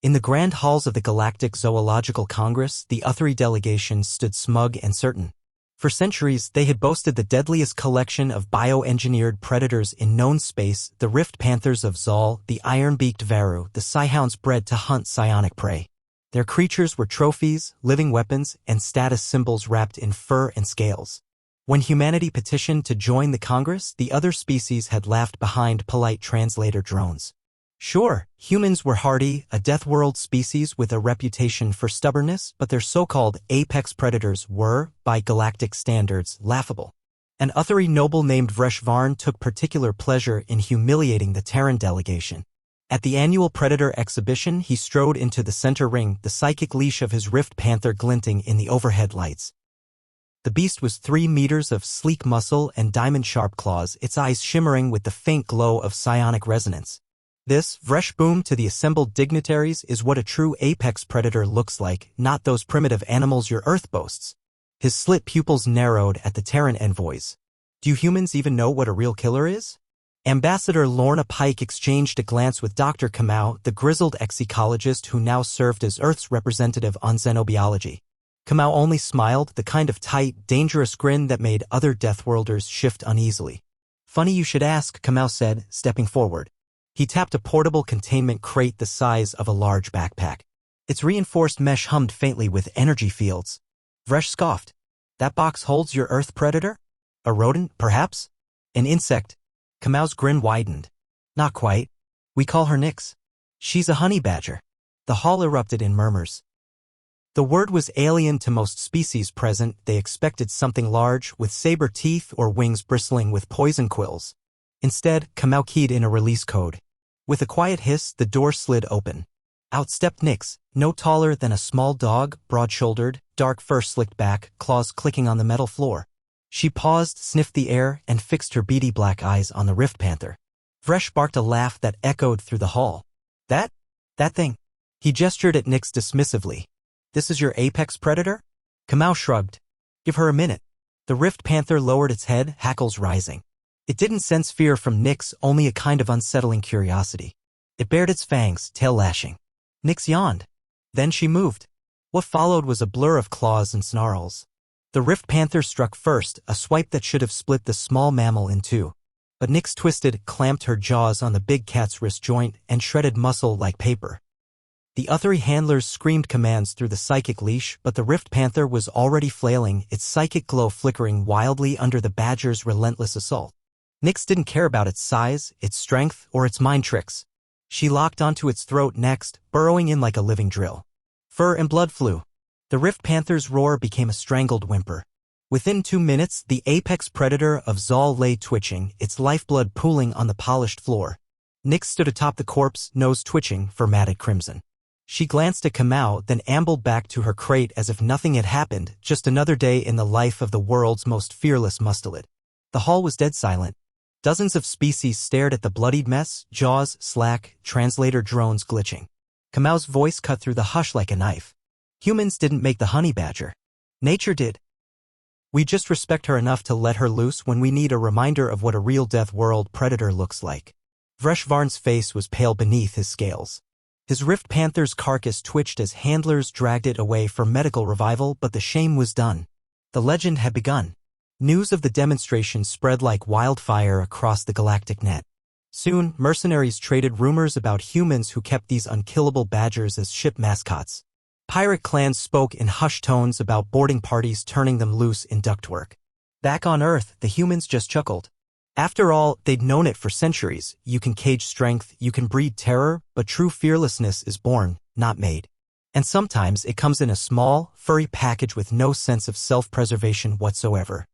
In the grand halls of the Galactic Zoological Congress, the Uthri delegation stood smug and certain. For centuries, they had boasted the deadliest collection of bioengineered predators in known space, the rift panthers of Zal, the iron-beaked varu, the psihounds bred to hunt psionic prey. Their creatures were trophies, living weapons, and status symbols wrapped in fur and scales. When humanity petitioned to join the Congress, the other species had laughed behind polite translator drones. Sure, humans were hardy, a death-world species with a reputation for stubbornness, but their so-called apex predators were, by galactic standards, laughable. An Uthri noble named Vreshvarn took particular pleasure in humiliating the Terran delegation. At the annual Predator exhibition, he strode into the center ring, the psychic leash of his rift panther glinting in the overhead lights. The beast was 3 meters of sleek muscle and diamond-sharp claws, its eyes shimmering with the faint glow of psionic resonance. This, Vreshboom to the assembled dignitaries, is what a true apex predator looks like, not those primitive animals your Earth boasts. His slit pupils narrowed at the Terran envoys. Do you humans even know what a real killer is? Ambassador Lorna Pike exchanged a glance with Dr. Kamau, the grizzled ex-ecologist who now served as Earth's representative on xenobiology. Kamau only smiled, the kind of tight, dangerous grin that made other Deathworlders shift uneasily. Funny you should ask, Kamau said, stepping forward. He tapped a portable containment crate the size of a large backpack. Its reinforced mesh hummed faintly with energy fields. Vresh scoffed. That box holds your Earth predator? A rodent, perhaps? An insect? Kamau's grin widened. Not quite. We call her Nyx. She's a honey badger. The hall erupted in murmurs. The word was alien to most species present. They expected something large, with saber teeth or wings bristling with poison quills. Instead, Kamau keyed in a release code. With a quiet hiss, the door slid open. Out stepped Nyx, no taller than a small dog, broad-shouldered, dark fur slicked back, claws clicking on the metal floor. She paused, sniffed the air, and fixed her beady black eyes on the rift panther. Vresh barked a laugh that echoed through the hall. That thing. He gestured at Nyx dismissively. This is your apex predator? Kamau shrugged. Give her a minute. The rift panther lowered its head, hackles rising. It didn't sense fear from Nyx, only a kind of unsettling curiosity. It bared its fangs, tail lashing. Nyx yawned. Then she moved. What followed was a blur of claws and snarls. The rift panther struck first, a swipe that should have split the small mammal in two. But Nyx twisted, clamped her jaws on the big cat's wrist joint, and shredded muscle like paper. The Uthri handlers screamed commands through the psychic leash, but the rift panther was already flailing, its psychic glow flickering wildly under the badger's relentless assault. Nyx didn't care about its size, its strength, or its mind tricks. She locked onto its throat next, burrowing in like a living drill. Fur and blood flew. The rift panther's roar became a strangled whimper. Within 2 minutes, the apex predator of Zal lay twitching, its lifeblood pooling on the polished floor. Nyx stood atop the corpse, nose twitching, fur matted crimson. She glanced at Kamau, then ambled back to her crate as if nothing had happened, just another day in the life of the world's most fearless mustelid. The hall was dead silent. Dozens of species stared at the bloodied mess, jaws slack, translator drones glitching. Kamau's voice cut through the hush like a knife. Humans didn't make the honey badger. Nature did. We just respect her enough to let her loose when we need a reminder of what a real death world predator looks like. Vreshvarn's face was pale beneath his scales. His rift panther's carcass twitched as handlers dragged it away for medical revival, but the shame was done. The legend had begun. News of the demonstration spread like wildfire across the galactic net. Soon, mercenaries traded rumors about humans who kept these unkillable badgers as ship mascots. Pirate clans spoke in hushed tones about boarding parties turning them loose in ductwork. Back on Earth, the humans just chuckled. After all, they'd known it for centuries. You can cage strength, you can breed terror, but true fearlessness is born, not made. And sometimes it comes in a small, furry package with no sense of self-preservation whatsoever.